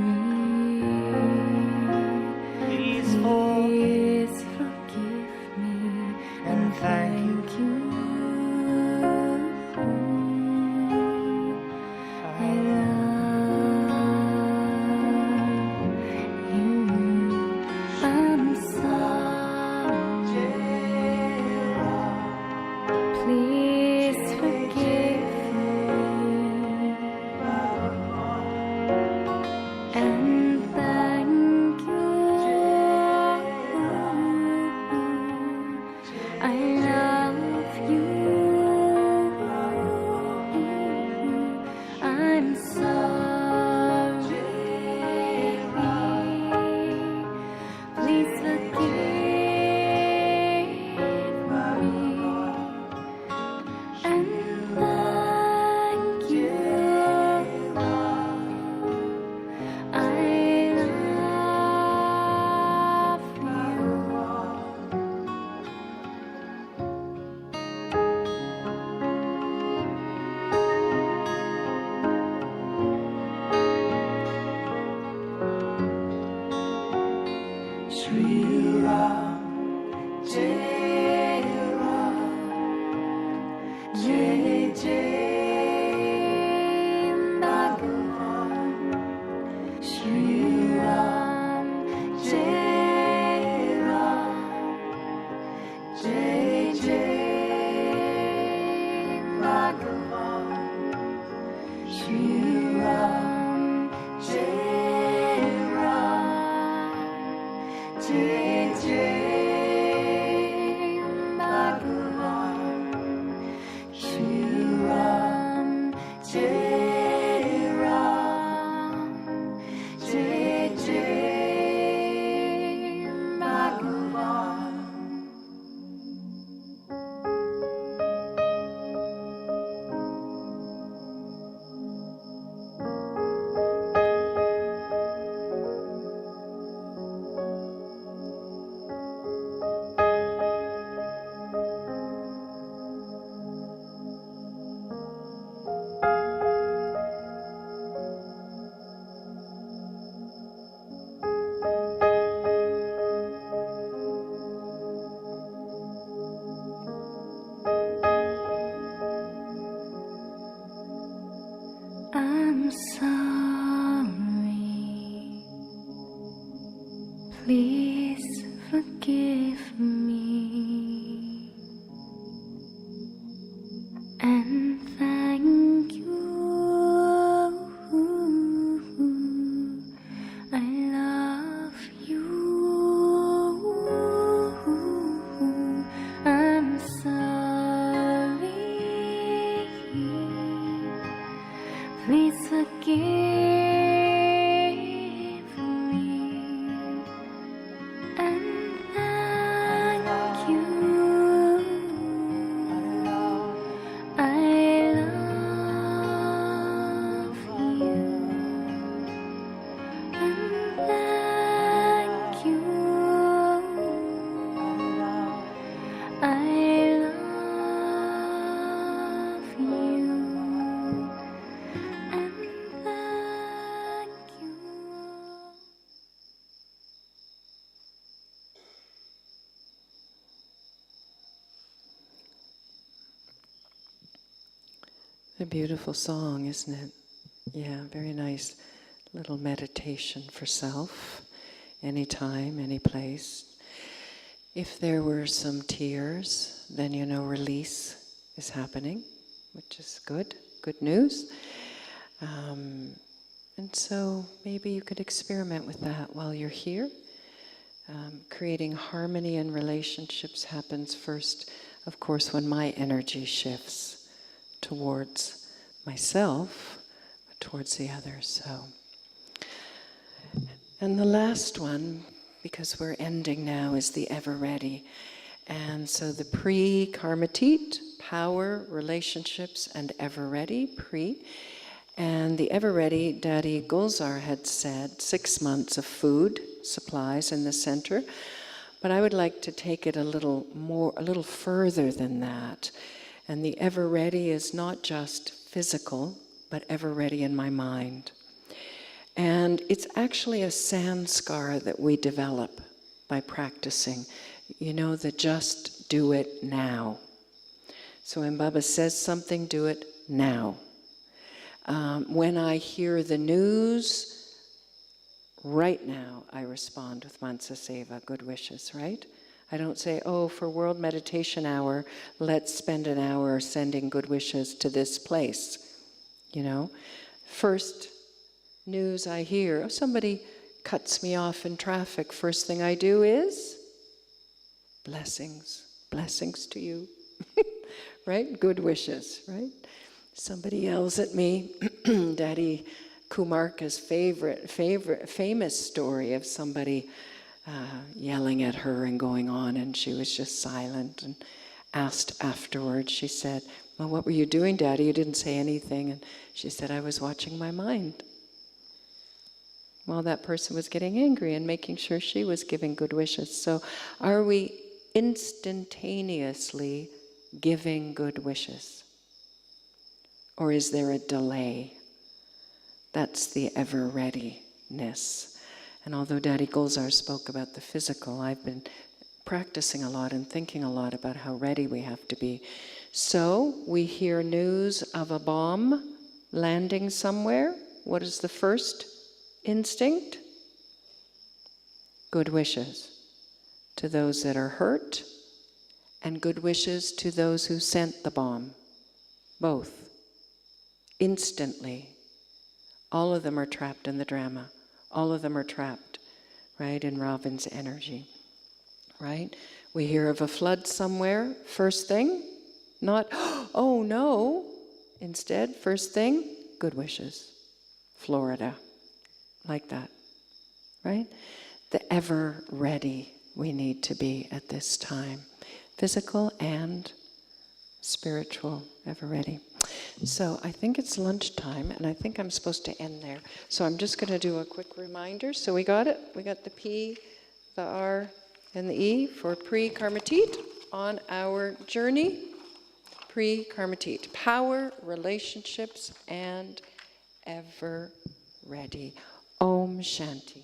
Please Please forgive me and thank you. I love you. I'm sorry. Please forgive me and thank you. I love you. I'm sorry. Please forgive me and thank you. I love you. Shri Ram, Jai Ram, Jai Jai Bhagavan. Shri Ram, Jai Ram, Jai Jai Bhagavan. Shri Ram, Jai Ram, Jai Jai Bhagavan. Shri Ram, Jai Ram, Jai Jai Bhagavan. I'm sorry. Please forgive me and thank you. I love you. I'm sorry. Please forgive me and thank you. I love you and thank you. I love you and thank you. A beautiful song, isn't it? Yeah, very nice little meditation for self, anytime, any place. If there were some tears, then you know release is happening, which is good news. And so maybe you could experiment with that while you're here. Creating harmony in relationships happens first, of course, when my energy shifts towards myself, towards the others. So, and the last one, because we're ending now, is the ever ready. And so the pre-Karmateet, power, relationships, and ever ready, pre. And the ever ready, Daddy Gulzar had said 6 months of food supplies in the center. But I would like to take it a little further than that. And the ever ready is not just physical, but ever ready in my mind. And it's actually a sanskar that we develop by practicing. You know, the just do it now. So when Baba says something, do it now. When I hear the news, right now I respond with Mansa Seva, good wishes, right? I don't say, oh, for World Meditation Hour, let's spend an hour sending good wishes to this place. You know, first news I hear, oh, somebody cuts me off in traffic, first thing I do is blessings, blessings to you, right? Good wishes, right? Somebody yells at me, Daddy Kumarka's famous story of somebody yelling at her and going on, and she was just silent, and asked afterwards, she said, well, what were you doing, Daddy? You didn't say anything. And she said, I was watching my mind. Well, that person was getting angry and making sure she was giving good wishes. So are we instantaneously giving good wishes? Or is there a delay? That's the ever-readiness. And although Daddy Gulzar spoke about the physical, I've been practicing a lot and thinking a lot about how ready we have to be. So we hear news of a bomb landing somewhere. What is the first instinct? Good wishes to those that are hurt, and good wishes to those who sent the bomb. Both. Instantly. All of them are trapped in the drama. All of them are trapped, right, in Robin's energy, right? We hear of a flood somewhere, first thing, not, oh no. Instead, first thing, good wishes. Florida, like that, right? The ever ready we need to be at this time. Physical and spiritual, ever ready. So I think it's lunchtime, and I think I'm supposed to end there. So I'm just going to do a quick reminder. So we got it. We got the P, the R, and the E for pre-Karmateet on our journey. Pre-Karmateet. Power, relationships, and ever ready. Om Shanti.